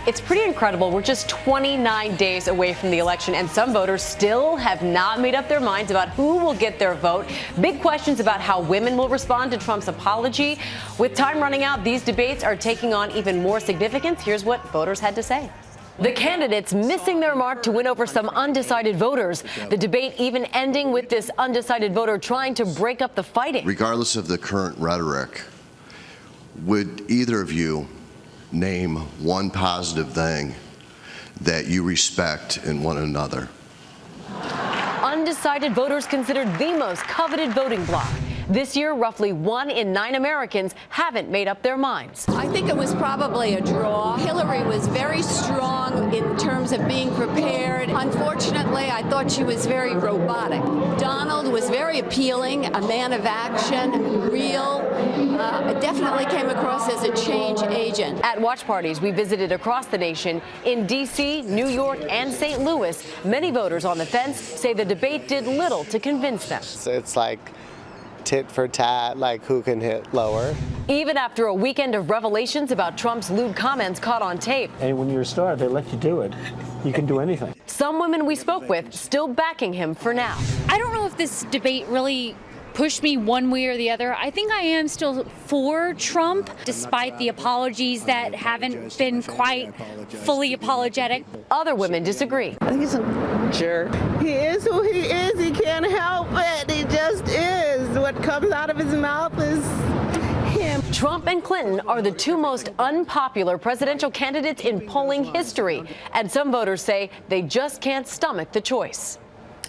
It's pretty incredible. We're just 29 days away from the election, and some voters still have not made up their minds about who will get their vote. Big questions about how women will respond to Trump's apology. With time running out, these debates are taking on even more significance. Here's what voters had to say. The candidates missing their mark to win over some undecided voters. The debate even ending with this undecided voter trying to break up the fighting. Regardless of the current rhetoric, would either of you name one positive thing that you respect in one another? Undecided voters considered the most coveted voting bloc. This year, roughly 1 in 9 Americans haven't made up their minds. I think it was probably a draw. Hillary was very strong in terms of being prepared. Unfortunately, I thought she was very robotic. Donald was very appealing, a man of action, real. Definitely came across as a change agent. At watch parties we visited across the nation, in D.C., New York, and St. Louis, many voters on the fence say the debate did little to convince them. It's like tit for tat, like who can hit lower. Even after a weekend of revelations about Trump's lewd comments caught on tape. And when you're a star, they let you do it. You can do anything. Some women we spoke with still backing him for now. I don't know if this debate really pushed me one way or the other. I think I am still for Trump, despite the apologies that haven't been quite fully apologetic. Other women disagree. I think he's a jerk. He is who he is. He can't help it. He just is. What comes out of his mouth is him. Trump and Clinton are the two most unpopular presidential candidates in polling history, and some voters say they just can't stomach the choice.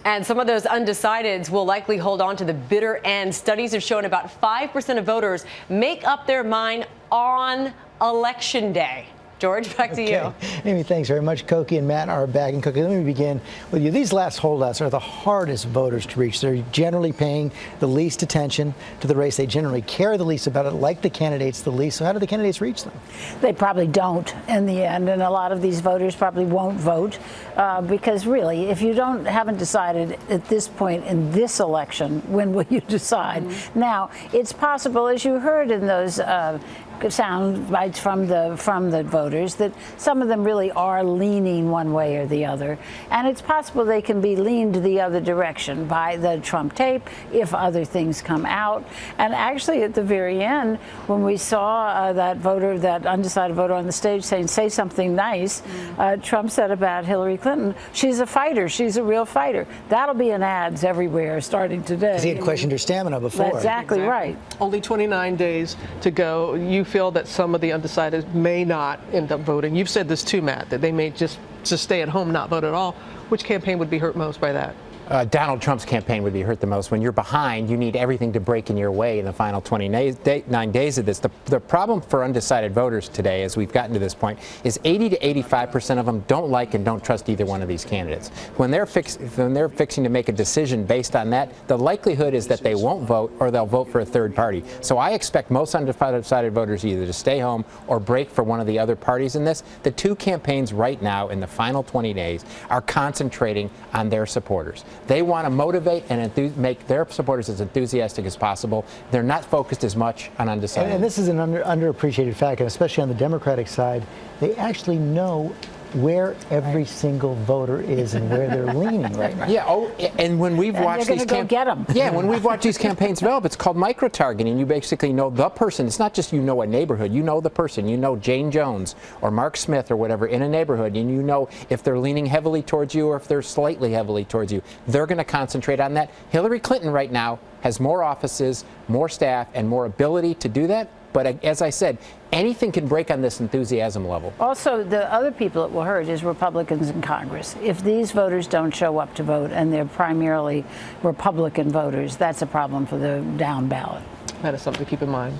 And some of those undecideds will likely hold on to the bitter end. Studies have shown about 5% of voters make up their mind on Election Day. George, back to you. Amy, thanks very much. Cokie and Matt are back. And Cokie, let me begin with you. These last holdouts are the hardest voters to reach. They're generally paying the least attention to the race. They generally care the least about it, like the candidates the least. So how do the candidates reach them? They probably don't in the end, and a lot of these voters probably won't vote because really, if you haven't decided at this point in this election, when will you decide? Mm-hmm. Now, it's possible, as you heard in those sound bites from the voters, that some of them really are leaning one way or the other, and it's possible they can be leaned the other direction by the Trump tape if other things come out. And actually, at the very end, when we saw that undecided voter on the stage saying, "Say something nice," Trump said about Hillary Clinton, "She's a fighter. She's a real fighter." That'll be in ads everywhere starting today. Because he had questioned her stamina before. That's exactly right. Only 29 days to go. You feel that some of the undecided may not end up voting. You've said this too, Matt, that they may just stay at home, not vote at all. Which campaign would be hurt most by that? Donald Trump's campaign would be hurt the most. When you're behind, you need everything to break in your way in the final 29 days of this. The problem for undecided voters today, as we've gotten to this point, is 80 to 85% of them don't like and don't trust either one of these candidates. When they're fixing to make a decision based on that, the likelihood is that they won't vote or they'll vote for a third party. So I expect most undecided voters either to stay home or break for one of the other parties in this. The two campaigns right now in the final 20 days are concentrating on their supporters. They want to motivate and make their supporters as enthusiastic as possible. They're not focused as much on undecided. And this is an underappreciated fact, and especially on the Democratic side, they actually know where every single voter is and where they're leaning right now. Yeah. Oh, and when we've watched these when we've watched these campaigns develop, it's called micro-targeting. You basically know the person. It's not just you know a neighborhood. You know the person. You know Jane Jones or Mark Smith or whatever in a neighborhood, and you know if they're leaning heavily towards you or if they're slightly heavily towards you. They're going to concentrate on that. Hillary Clinton right now has more offices, more staff, and more ability to do that. But as I said, anything can break on this enthusiasm level. Also, the other people it will hurt is Republicans in Congress. If these voters don't show up to vote and they're primarily Republican voters, that's a problem for the down ballot. That is something to keep in mind.